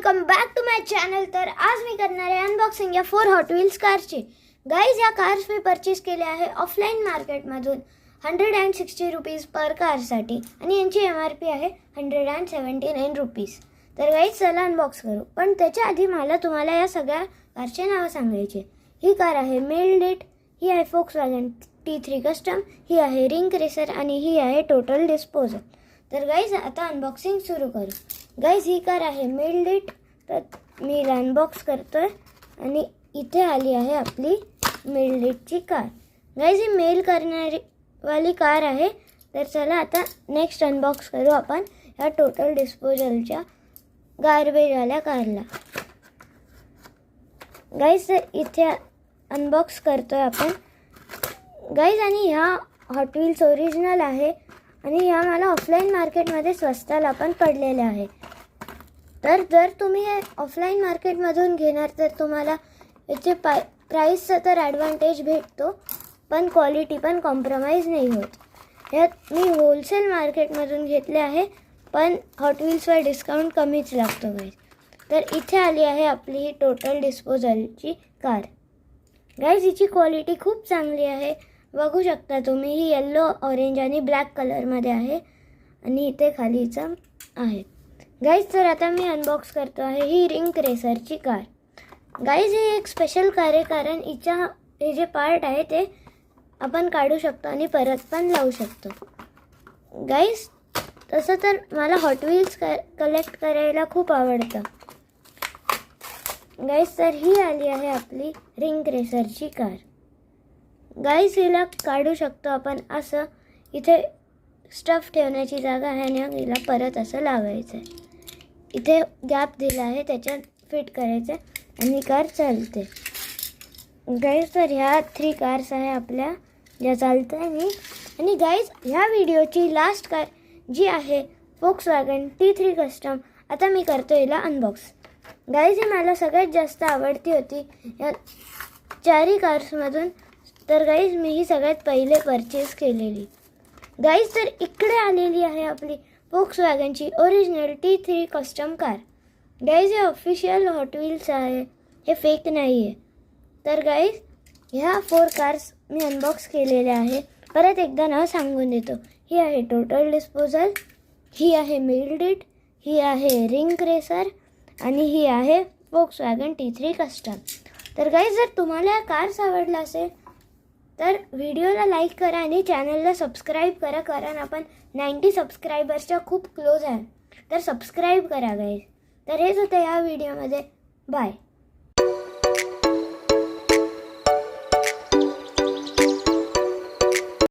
Welcome back to my channel. तर आज मी करणार आहे अनबॉक्सिंग या 4 हॉट व्हील्स कारची। गाईज, या कार्स मी परचेस केल्या आहे ऑफलाईन मार्केटमधून 160 रुपीज पर कारसाठी आणि यांची MRP आहे 179 रुपीज। तर गाईज, चला अनबॉक्स करू। पण त्याच्या आधी मला तुम्हाला या सगळ्या कारचे नाव सांगायचे। ही कार आहे मेल्डेट, ही आहे Volkswagen T3 कस्टम, ही आहे रिंग रेसर आणि ही आहे टोटल डिस्पोजल। तर गाईज, आता अनबॉक्सिंग सुरू करू। गाईज, ही कार आहे मेल्डेट। तर मी अनबॉक्स करतोय आणि इथे आली आहे आपली मेल्डेटची कार। गाईज, ही मेल करणारी वाली कार आहे। तर चला आता नेक्स्ट अनबॉक्स करू आपण या टोटल डिस्पोजलच्या गार्बेजवाल्या कारला। गाईज, इथे अनबॉक्स करतोय आपण। गाईज, आणि ह्या हॉट व्हील्स ओरिजिनल आहे आणि ह्या मला ऑफलाईन मार्केटमध्ये स्वस्ताला पण पडलेल्या आहे। तर जर तुम्ही हे ऑफलाईन मार्केटमधून घेणार तर तुम्हाला याचे प्राईसचा तर ॲडव्हान्टेज भेटतो, पण क्वालिटी पण कॉम्प्रोमाइज नाही होत। यात मी होलसेल मार्केटमधून घेतले आहे, पण हॉट व्हील्सवर डिस्काउंट कमीच लागतो गाईज। तर इथे आली आहे आपली ही टोटल डिस्पोजलची कार। गाईज, हिची क्वालिटी खूप चांगली आहे, बघू शकता तुम्ही। ही येल्लो, ऑरेंज आणि ब्लॅक कलरमध्ये आहे आणि इथे खालीचं आहे। गाईज, तर आता मी अनबॉक्स करतो आहे ही रिंग रेसरची कार। गाईज, ही एक स्पेशल कार आहे, कारण हिच्या हे जे पार्ट आहे ते आपण काढू शकतो आणि परत पण लावू शकतो। गाईज, तसं तर मला हॉट व्हील्स कलेक्ट करायला खूप आवडतं। गाईज, तर ही आली आहे आपली रिंग रेसरची कार। गाईज, हिला काढू शकतो आपण असं। इथे स्टफ ठेवण्याची जागा आहे आणि हिला परत असं लावायचं आहे। इथे गॅप दिला आहे, त्याच्यात फिट करायचं आणि कार चालते। गाईज, तर ह्या 3 कार्स आहे आपल्या ज्या चालत आहे। आणि गाईज, ह्या व्हिडिओची लास्ट कार जी आहे Volkswagen T3 कस्टम, आता मी करतो हिला अनबॉक्स। गाईज, ही मला सगळ्यात जास्त आवडती होती या 4 कार्समधून। तर गाईज, मी ही सगळ्यात पहिले परचेस केलेली। गाईज, तर इकडे आलेली आहे आपली Volkswagenची original T3 custom car. Guys, हे ऑफिशियल हॉट व्हील्स आहे, हे फेक नाही आहे। तर गाईज, ह्या 4 कार्स मी अनबॉक्स केलेल्या आहे। परत एकदा नाव सांगून देतो। ही आहे टोटल डिस्पोजल, ही आहे मेल्डेट, ही आहे रिंग रेसर आणि ही आहे Volkswagen T3 कस्टम। तर गाईज, जर तुम्हाला या कार्स आवडला असेल तर व्हिडिओला लाईक करा आणि चॅनलला सबस्क्राईब करा, कारण आपण 90 सबस्क्रायबर्सच्या खूप क्लोज आहे। तर सबस्क्राईब करा गाईज। तर हेच होतं या व्हिडिओमध्ये। बाय।